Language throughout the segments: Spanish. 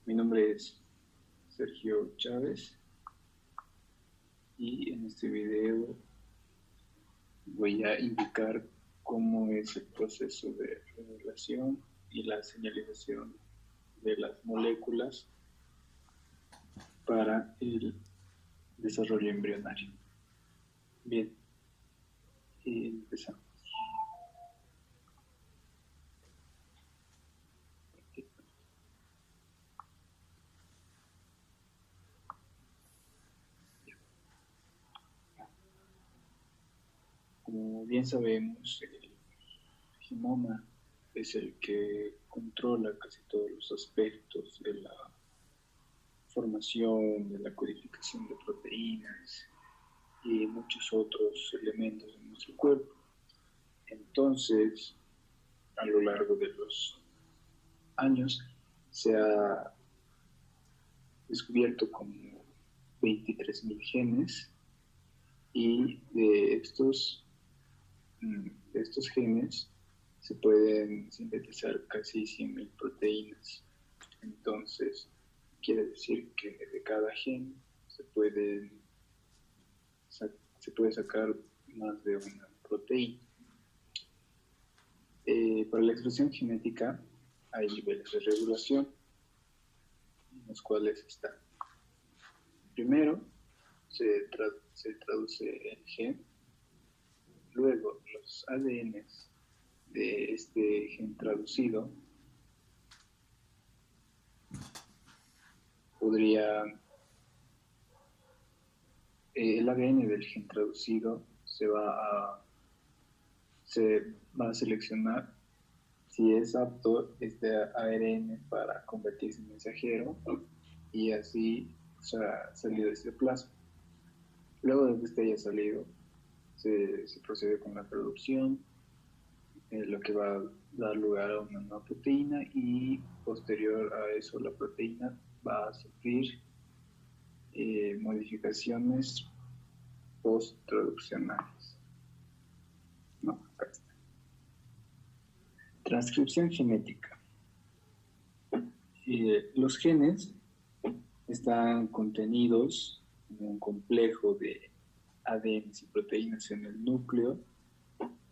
Mi nombre es Sergio Chávez y en este video voy a indicar cómo es el proceso de regulación y la señalización de las moléculas para el desarrollo embrionario. Bien, empezamos. Como bien sabemos, el genoma es el que controla casi todos los aspectos de la formación, de la codificación de proteínas y muchos otros elementos de nuestro cuerpo. Entonces, a lo largo de los años, se ha descubierto como 23.000 genes y de estos genes se pueden sintetizar casi 100.000 proteínas. Entonces, quiere decir que de cada gen se puede sacar más de una proteína. Para la expresión genética hay niveles de regulación, en los cuales están. Primero, se traduce el gen, luego los ADNs de este gen traducido el ADN del gen traducido se va a seleccionar si es apto este ARN para convertirse en mensajero y así salir de este plasma. Luego de que este haya salido, se procede con la producción, lo que va a dar lugar a una nueva proteína y posterior a eso la proteína va a sufrir modificaciones post-traduccionales. No, acá está. Transcripción genética. Los genes están contenidos en un complejo de ADN y proteínas en el núcleo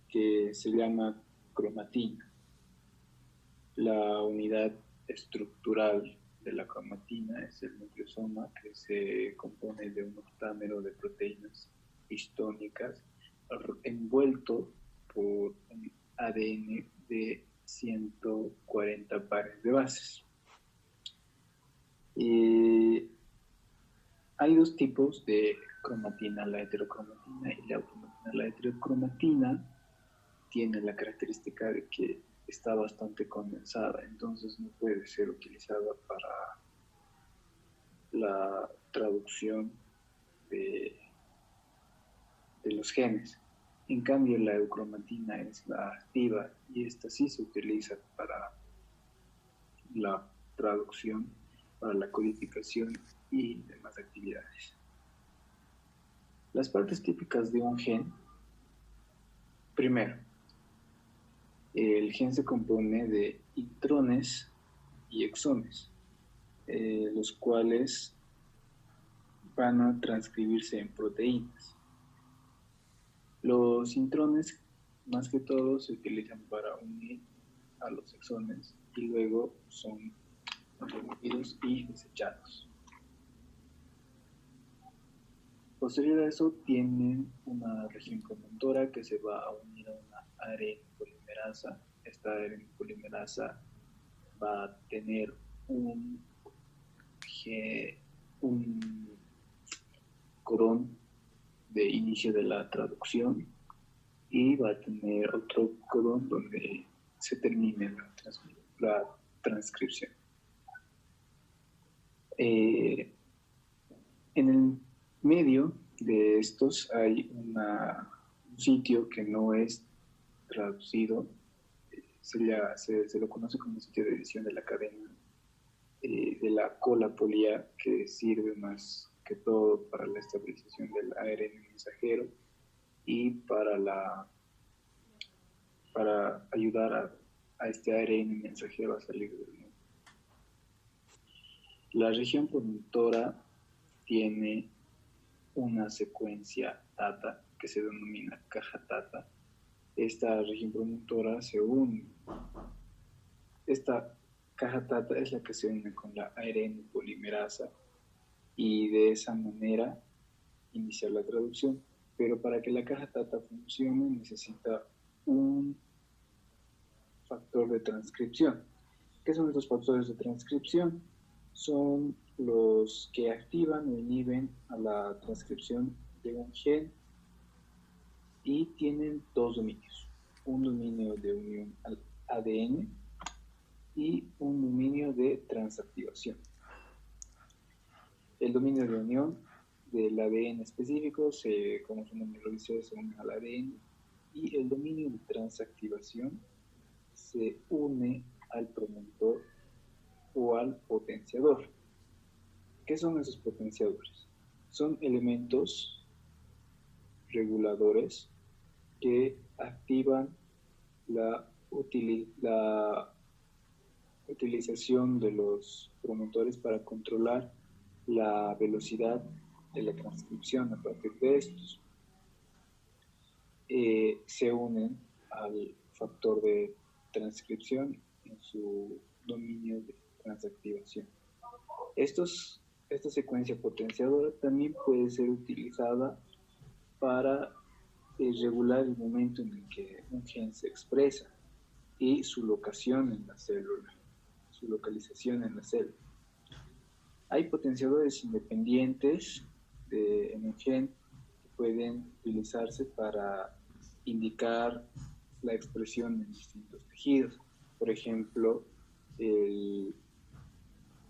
que se llama cromatina. La unidad estructural de la cromatina es el nucleosoma, que se compone de un octámero de proteínas histónicas envuelto por un ADN de 140 pares de bases. Hay dos tipos de cromatina, la heterocromatina y la automatina. La heterocromatina tiene la característica de que está bastante condensada, entonces no puede ser utilizada para la traducción de los genes. En cambio, la eucromatina es la activa y esta sí se utiliza para la traducción, para la codificación y demás actividades. Las partes típicas de un gen. Primero, el gen se compone de intrones y exones, los cuales van a transcribirse en proteínas. Los intrones, más que todo, se utilizan para unir a los exones y luego son removidos y desechados. Posterior a eso, tienen una región promotora que se va a unir a una ARN polimerasa. Esta ARN polimerasa va a tener un codón de inicio de la traducción y va a tener otro codón donde se termine la transcripción. En el medio de estos hay un sitio que no es traducido, se lo conoce como sitio de edición de la cadena de la cola polia, que sirve más que todo para la estabilización del ARN mensajero y para ayudar a este ARN mensajero a salir del mundo. La región promotora tiene una secuencia tata que se denomina caja tata. Esta región promotora se une. Esta caja tata es la que se une con la ARN polimerasa y de esa manera iniciar la traducción. Pero para que la caja tata funcione necesita un factor de transcripción. ¿Qué son estos factores de transcripción? Son los que activan o inhiben a la transcripción de un gen y tienen dos dominios. Un dominio de unión al ADN y un dominio de transactivación. El dominio de unión del ADN específico, como su nombre lo dice, se une al ADN, y el dominio de transactivación se une al promotor o al potenciador. ¿Qué son esos potenciadores? Son elementos reguladores que activan la utilización de los promotores para controlar la velocidad de la transcripción. A partir de estos se unen al factor de transcripción en su dominio de transactivación. Esta secuencia potenciadora también puede ser utilizada para regular el momento en el que un gen se expresa y su locación en la célula, su localización en la célula. Hay potenciadores independientes en un gen que pueden utilizarse para indicar la expresión en distintos tejidos. Por ejemplo, el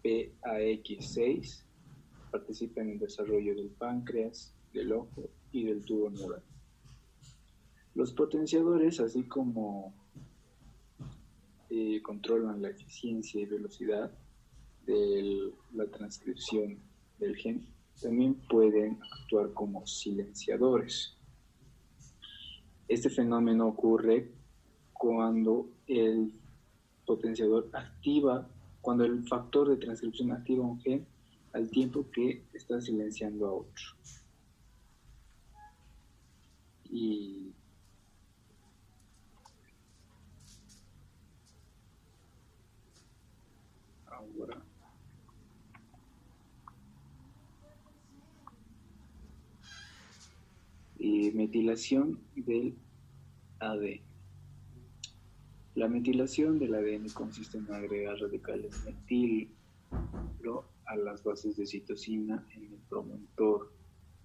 PAX6 participa en el desarrollo del páncreas, del ojo y del tubo neural. Los potenciadores, así como controlan la eficiencia y velocidad de la transcripción del gen, también pueden actuar como silenciadores. Este fenómeno ocurre cuando el potenciador activa, cuando el factor de transcripción activa un gen al tiempo que está silenciando a otro. Y ahora metilación del ADN. La metilación del ADN consiste en agregar radicales metilo a las bases de citosina en el promotor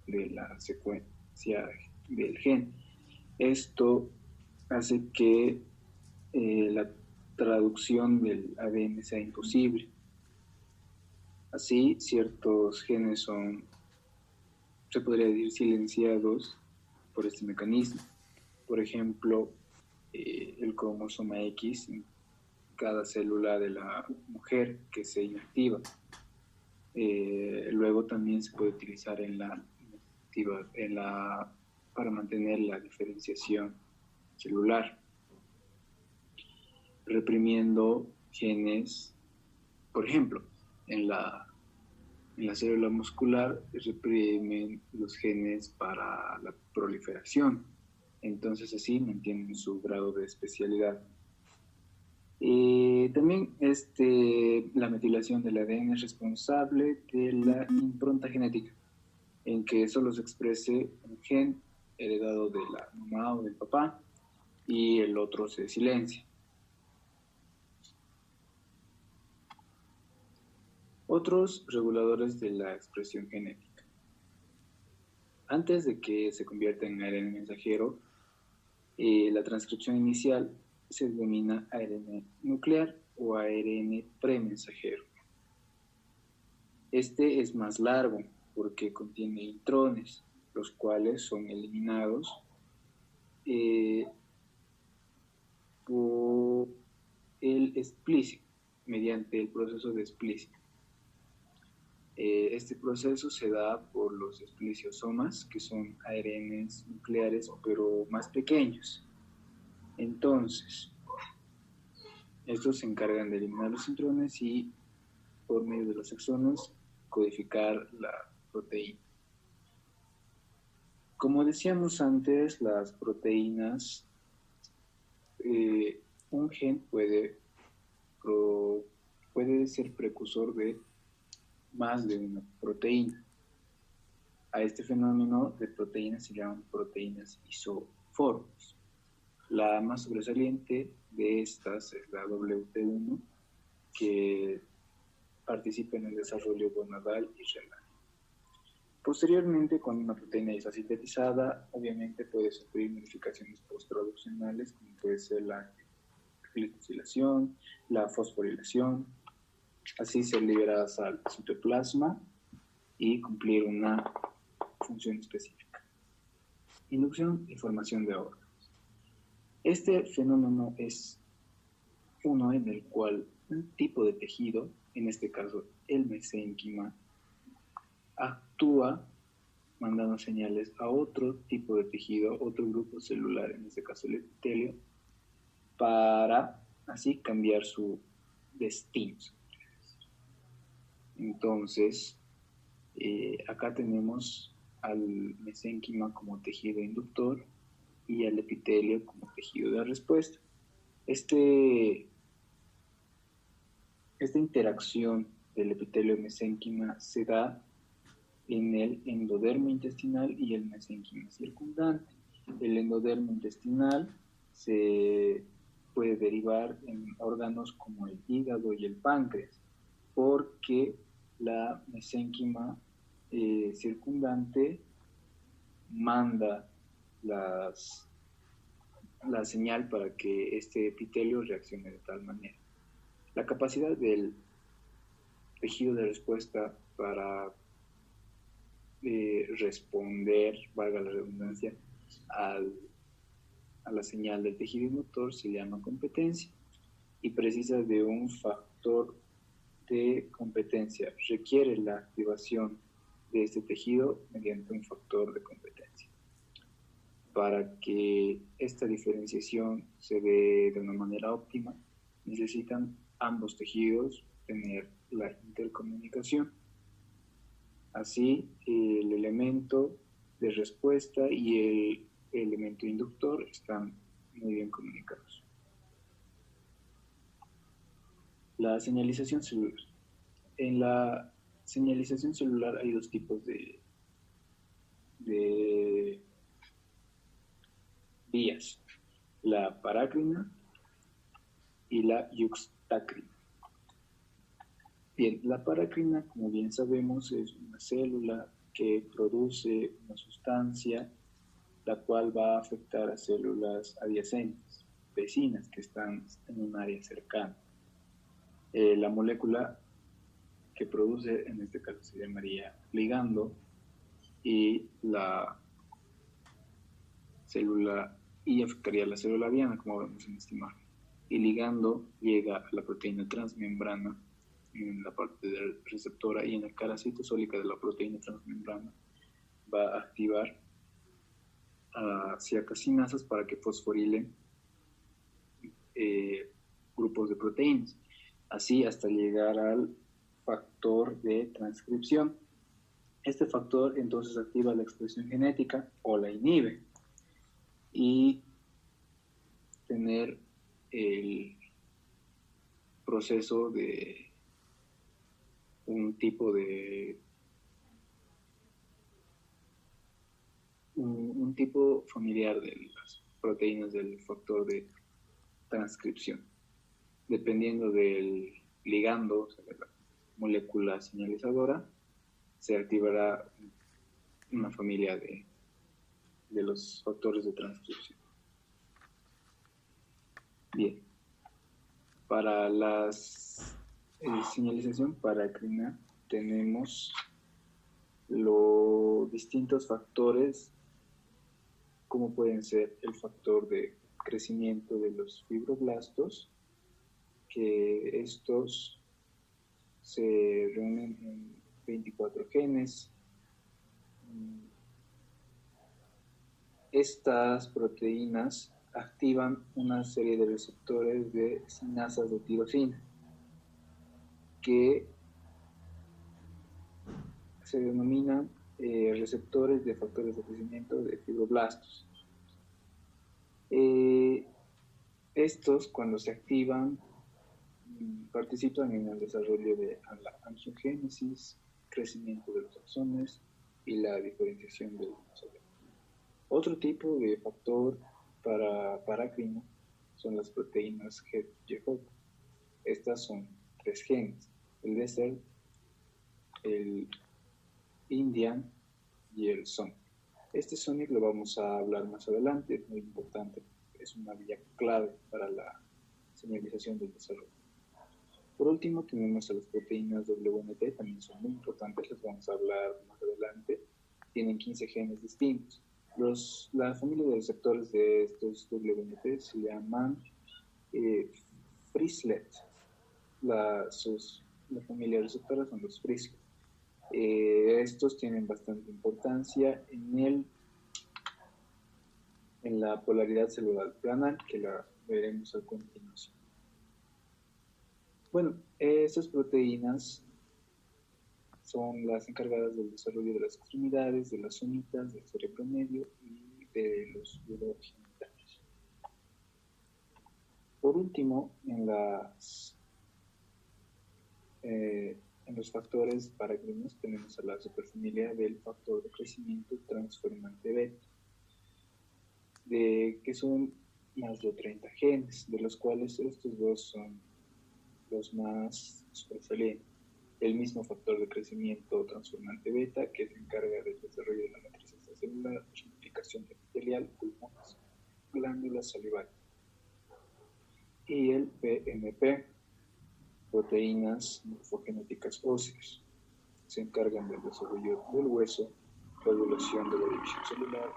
de la secuencia del gen. Esto hace que la traducción del ADN sea imposible. Así, ciertos genes se podría decir, silenciados por este mecanismo. Por ejemplo, el cromosoma X en cada célula de la mujer que se inactiva. Luego también se puede utilizar para mantener la diferenciación celular, reprimiendo genes. Por ejemplo, en la célula muscular reprimen los genes para la proliferación, entonces así mantienen su grado de especialidad. También la metilación del ADN es responsable de la impronta genética, en que solo se exprese un gen heredado de la mamá o del papá y el otro se silencia. Otros reguladores de la expresión genética. Antes de que se convierta en ARN mensajero, la transcripción inicial se denomina ARN nuclear o ARN premensajero. Este es más largo porque contiene intrones, los cuales son eliminados por el splice, mediante el proceso de splice. Este proceso se da por los espliceosomas, que son ARNs nucleares pero más pequeños. Entonces, estos se encargan de eliminar los intrones y por medio de los exones, codificar la proteína. Como decíamos antes, las proteínas, un gen puede ser precursor de más de una proteína. A este fenómeno de proteínas se llaman proteínas isoformes. La más sobresaliente de estas es la WT1, que participa en el desarrollo gonadal y renal. Posteriormente, cuando una proteína ya está sintetizada, obviamente puede sufrir modificaciones posttraduccionales, como puede ser la glicosilación, la fosforilación, así ser liberadas al citoplasma y cumplir una función específica. Inducción y formación de órganos. Este fenómeno es uno en el cual un tipo de tejido, en este caso el mesénquima, actúa mandando señales a otro tipo de tejido, otro grupo celular, en este caso el epitelio, para así cambiar su destino. Entonces, acá tenemos al mesénquima como tejido inductor y al epitelio como tejido de respuesta. Esta interacción del epitelio mesénquima se da en el endodermo intestinal y el mesénquima circundante. El endodermo intestinal se puede derivar en órganos como el hígado y el páncreas, porque la mesénquima circundante manda la señal para que este epitelio reaccione de tal manera. La capacidad del tejido de respuesta para responder, valga la redundancia, a la señal del tejido inductor se llama competencia y precisa de un factor de competencia. Requiere la activación de este tejido mediante un factor de competencia. Para que esta diferenciación se dé de una manera óptima, necesitan ambos tejidos tener la intercomunicación. Así, el elemento de respuesta y el elemento inductor están muy bien comunicados. La señalización celular. En la señalización celular hay dos tipos de vías, la parácrina y la yuxtácrina. Bien, la parácrina, como bien sabemos, es una célula que produce una sustancia la cual va a afectar a células adyacentes, vecinas, que están en un área cercana. La molécula que produce, en este caso se llamaría ligando, y la célula, y afectaría a la célula diana, como vemos en esta imagen. Y ligando llega a la proteína transmembrana, en la parte receptora, y en la cara citosólica de la proteína transmembrana va a activar a ciacasinasas para que fosforilen grupos de proteínas, así hasta llegar al factor de transcripción. Este factor entonces activa la expresión genética o la inhibe y tener el proceso de un tipo familiar de las proteínas del factor de transcripción. Dependiendo del ligando, o sea, de la molécula señalizadora, se activará una familia de los factores de transcripción. Bien, para la señalización parácrina tenemos los distintos factores, como pueden ser el factor de crecimiento de los fibroblastos, que estos se reúnen en 24 genes. Estas proteínas activan una serie de receptores de sinasas de tirosina que se denominan receptores de factores de crecimiento de fibroblastos. Estos, cuando se activan, participan en el desarrollo de la angiogénesis, crecimiento de los axones y la diferenciación del mesosoma. Otro tipo de factor parácrino son las proteínas HEP-JHOC. Estas son 3 genes: el DESER, el Indian y el SONIC. Este SONIC lo vamos a hablar más adelante, es muy importante, es una vía clave para la señalización del desarrollo. Por último, tenemos a las proteínas WNT, también son muy importantes, las vamos a hablar más adelante. Tienen 15 genes distintos. La familia de receptores de estos WNT se llaman Frislet. La familia de receptores son los Frislet. Estos tienen bastante importancia en la polaridad celular planar, que la veremos a continuación. Bueno, estas proteínas son las encargadas del desarrollo de las extremidades, de las somitas, del cerebro medio y de los urogenitales. Por último, en los factores parácrinos tenemos a la superfamilia del factor de crecimiento transformante beta, que son más de 30 genes, de los cuales estos dos son los más sobresalientes. El mismo factor de crecimiento transformante beta, que se encarga del desarrollo de la matriz extracelular, multiplicación epitelial, pulmones, glándulas salivales. Y el PMP, proteínas morfogenéticas óseas, se encargan del desarrollo del hueso, regulación de la división celular,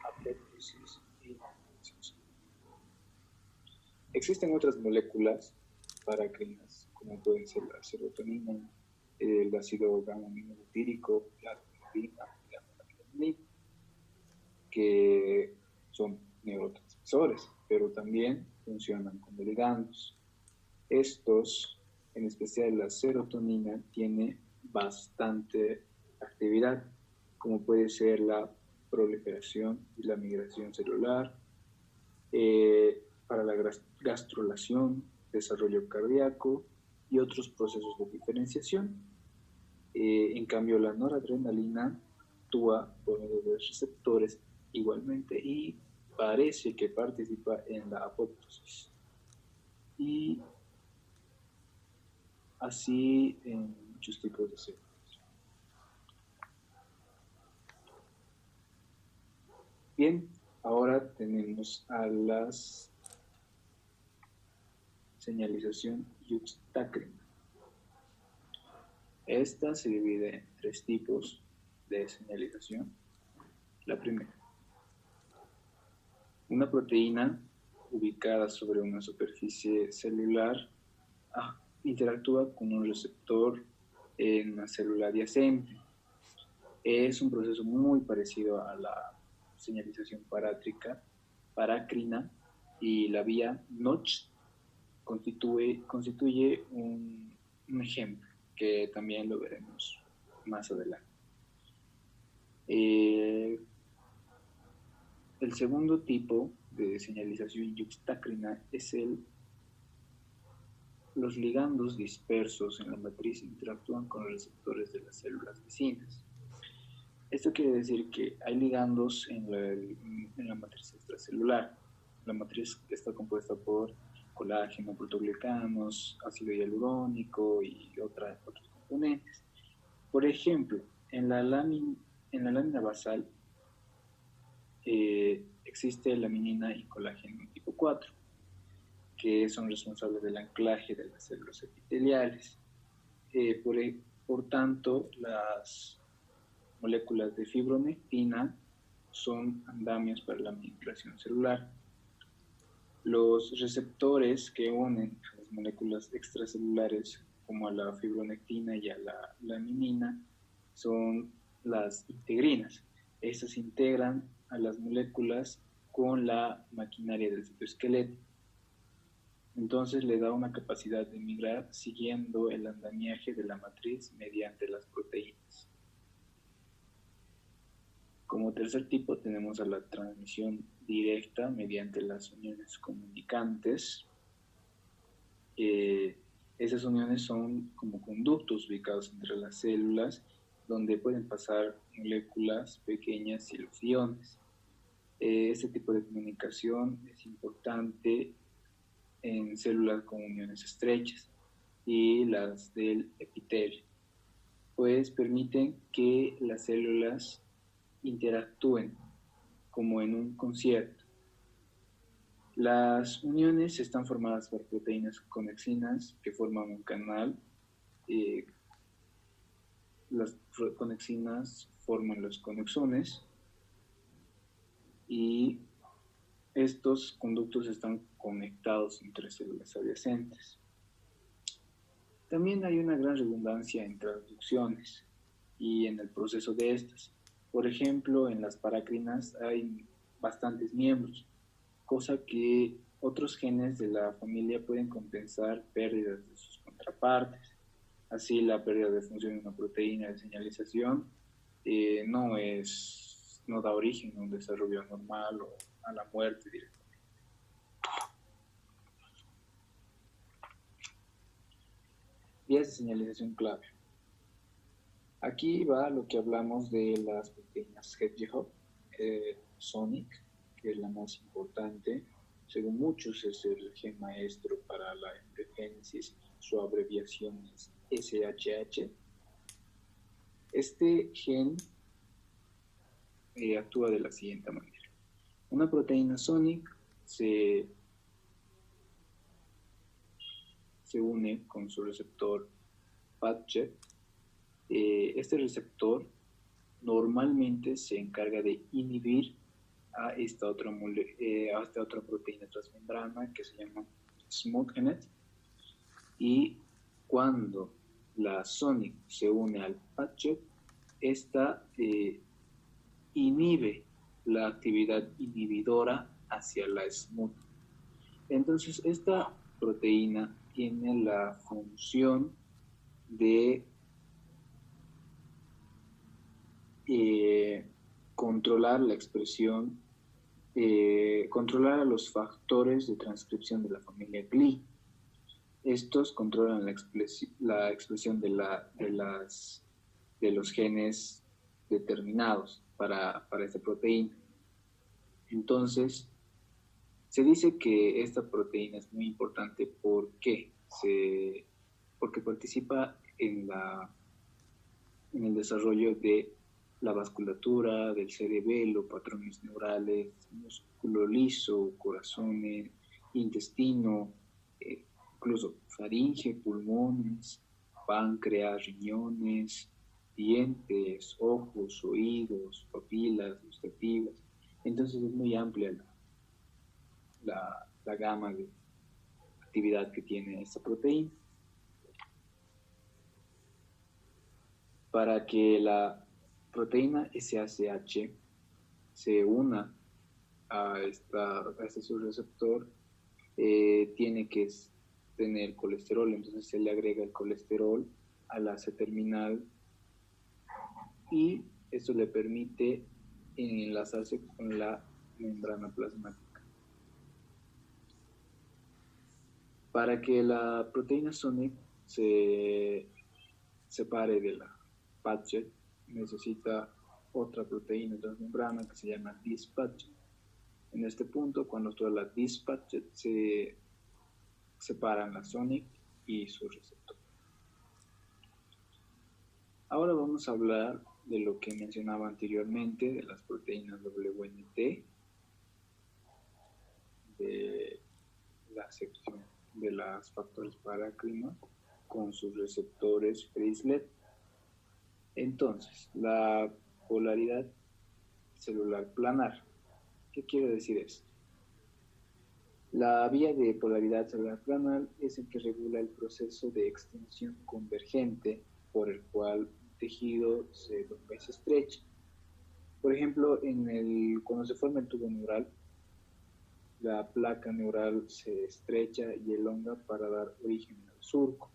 apoptosis y división celular. Existen otras moléculas parácrinas, como pueden ser la serotonina, el ácido gamma-aminobutírico, la adrenalina y la noradrenalina, que son neurotransmisores, pero también funcionan como ligandos. Estos, en especial la serotonina, tiene bastante actividad, como puede ser la proliferación y la migración celular, para la gastrulación, desarrollo cardíaco y otros procesos de diferenciación. En cambio, la noradrenalina actúa por medio de receptores igualmente y parece que participa en la apoptosis. Y así en muchos tipos de células. Bien, ahora tenemos a las señalización yuxtacrina. Esta se divide en 3 tipos de señalización. La primera, una proteína ubicada sobre una superficie celular interactúa con un receptor en una célula adyacente. Es un proceso muy parecido a la señalización parácrina, y la vía Notch constituye un ejemplo que también lo veremos más adelante. El segundo tipo de señalización yuxtacrina es los ligandos dispersos en la matriz interactúan con los receptores de las células vecinas. Esto quiere decir que hay ligandos en la matriz extracelular. La matriz está compuesta por colágeno, proteoglicanos, ácido hialurónico y otros componentes. Por ejemplo, en la lámina basal existe laminina y colágeno tipo 4, que son responsables del anclaje de las células epiteliales. Por tanto, las moléculas de fibronectina son andamios para la migración celular. Los receptores que unen a las moléculas extracelulares, como a la fibronectina y a la laminina, son las integrinas. Estas integran a las moléculas con la maquinaria del citoesqueleto. Entonces le da una capacidad de migrar siguiendo el andamiaje de la matriz mediante las proteínas. Como tercer tipo tenemos a la transmisión directa mediante las uniones comunicantes. Esas uniones son como conductos ubicados entre las células donde pueden pasar moléculas pequeñas y los iones. Este tipo de comunicación es importante en células con uniones estrechas y las del epitelio, pues permiten que las células interactúen como en un concierto. Las uniones están formadas por proteínas conexinas que forman un canal. Las conexinas forman los conexones y estos conductos están conectados entre células adyacentes. También hay una gran redundancia en transducciones y en el proceso de estas. Por ejemplo, en las paracrinas hay bastantes miembros, cosa que otros genes de la familia pueden compensar pérdidas de sus contrapartes. Así, la pérdida de función de una proteína de señalización no da origen a un desarrollo anormal o a la muerte directamente. Vías de señalización clave. Aquí va lo que hablamos de las proteínas Hedgehog, Sonic, que es la más importante. Según muchos es el gen maestro para la embriogénesis, su abreviación es SHH. Este gen actúa de la siguiente manera. Una proteína Sonic se une con su receptor PATCHET. Este receptor normalmente se encarga de inhibir a esta otra proteína transmembrana que se llama SMOGENET, y cuando la Sonic se une al PATCHET, esta inhibe la actividad inhibidora hacia la SMUT. Entonces, esta proteína tiene la función de controlar la expresión, controlar a los factores de transcripción de la familia GLI. Estos controlan la expresión de los genes determinados para esta proteína. Entonces, se dice que esta proteína es muy importante porque participa en el desarrollo de la vasculatura, del cerebelo, patrones neurales, músculo liso, corazones, intestino, incluso faringe, pulmones, páncreas, riñones, dientes, ojos, oídos, papilas gustativas. Entonces es muy amplia la gama de actividad que tiene esta proteína. Para que la proteína SHH se una a este subreceptor, tiene que tener colesterol, entonces se le agrega el colesterol a la C-terminal y esto le permite enlazarse con la membrana plasmática. Para que la proteína Sonic se separe de la PATCHET, necesita otra proteína transmembrana que se llama dispatchet. En este punto, cuando toda la dispatchet, se separan la Sonic y su receptor. Ahora vamos a hablar de lo que mencionaba anteriormente, de las proteínas WNT, de la sección de los factores parácrina con sus receptores Frizzlet. Entonces, la polaridad celular planar. ¿Qué quiere decir esto? La vía de polaridad celular planar es el que regula el proceso de extensión convergente por el cual un tejido se elonga y se estrecha. Por ejemplo, cuando se forma el tubo neural, la placa neural se estrecha y elonga para dar origen al surco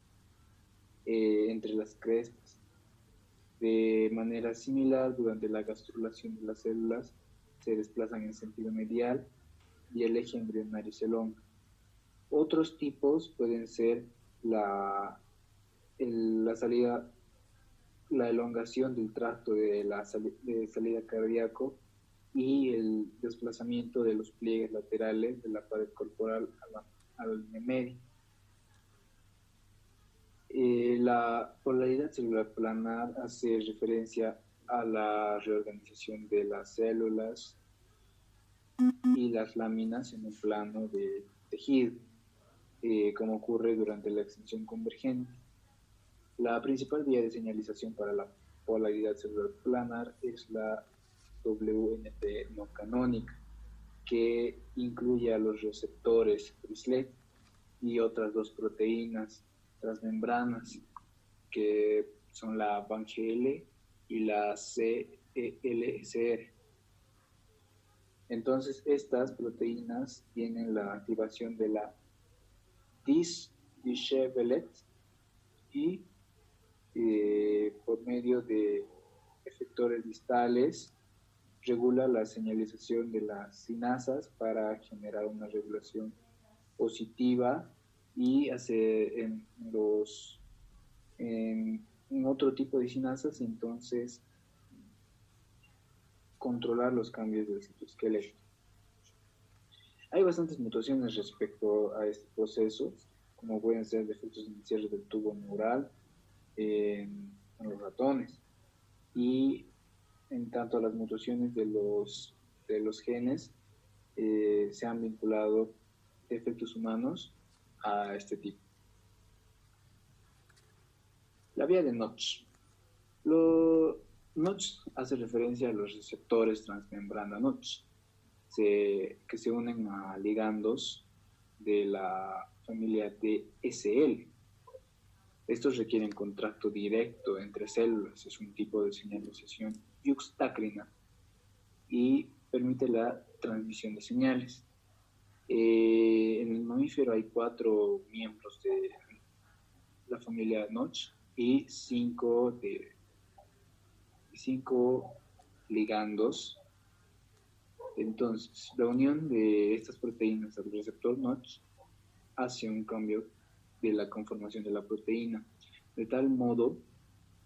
entre las crestas. De manera similar, durante la gastrulación de las células se desplazan en sentido medial y el eje embrionario se elonga. Otros tipos pueden ser la salida, la elongación del tracto de salida cardíaco y el desplazamiento de los pliegues laterales de la pared corporal a la línea media. La polaridad celular planar hace referencia a la reorganización de las células y las láminas en un plano de tejido, como ocurre durante la extensión convergente. La principal vía de señalización para la polaridad celular planar es la WNT no canónica, que incluye a los receptores Frislet y otras dos proteínas transmembranas, que son la BANGL y la CELSR. Entonces, estas proteínas tienen la activación de la dis-dishevelled y por medio de efectores distales regula la señalización de las sinasas para generar una regulación positiva y hace en otro tipo de sinasas, entonces controlar los cambios del citoesqueleto. Hay bastantes mutaciones respecto a este proceso, como pueden ser defectos en el cierre del tubo neural en los ratones, y en tanto a las mutaciones de los genes se han vinculado efectos humanos a este tipo. La vía de Notch. Notch hace referencia a los receptores transmembrana Notch, que se unen a ligandos de la familia DSL. Estos requieren contacto directo entre células, es un tipo de señalización yuxtacrina y permite la transmisión de señales. En el mamífero hay 4 miembros de la familia Notch y 5 ligandos. Entonces, la unión de estas proteínas al receptor Notch hace un cambio de la conformación de la proteína, de tal modo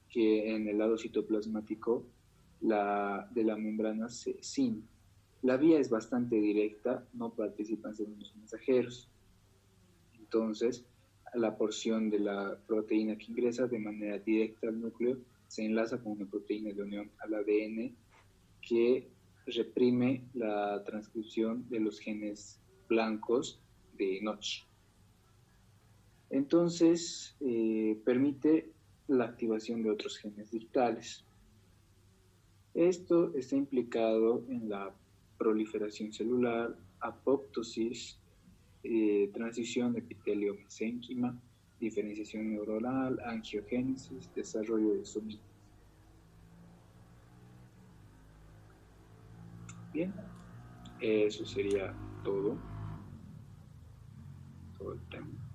que en el lado citoplasmático de la membrana se cin. La vía es bastante directa, no participan segundos mensajeros. Entonces, la porción de la proteína que ingresa de manera directa al núcleo se enlaza con una proteína de unión al ADN que reprime la transcripción de los genes blancos de Notch. Entonces, permite la activación de otros genes digitales. Esto está implicado en la proliferación celular, apoptosis, transición epitelio-mesénquima, diferenciación neuronal, angiogénesis, desarrollo de somía. Bien, eso sería todo el tema.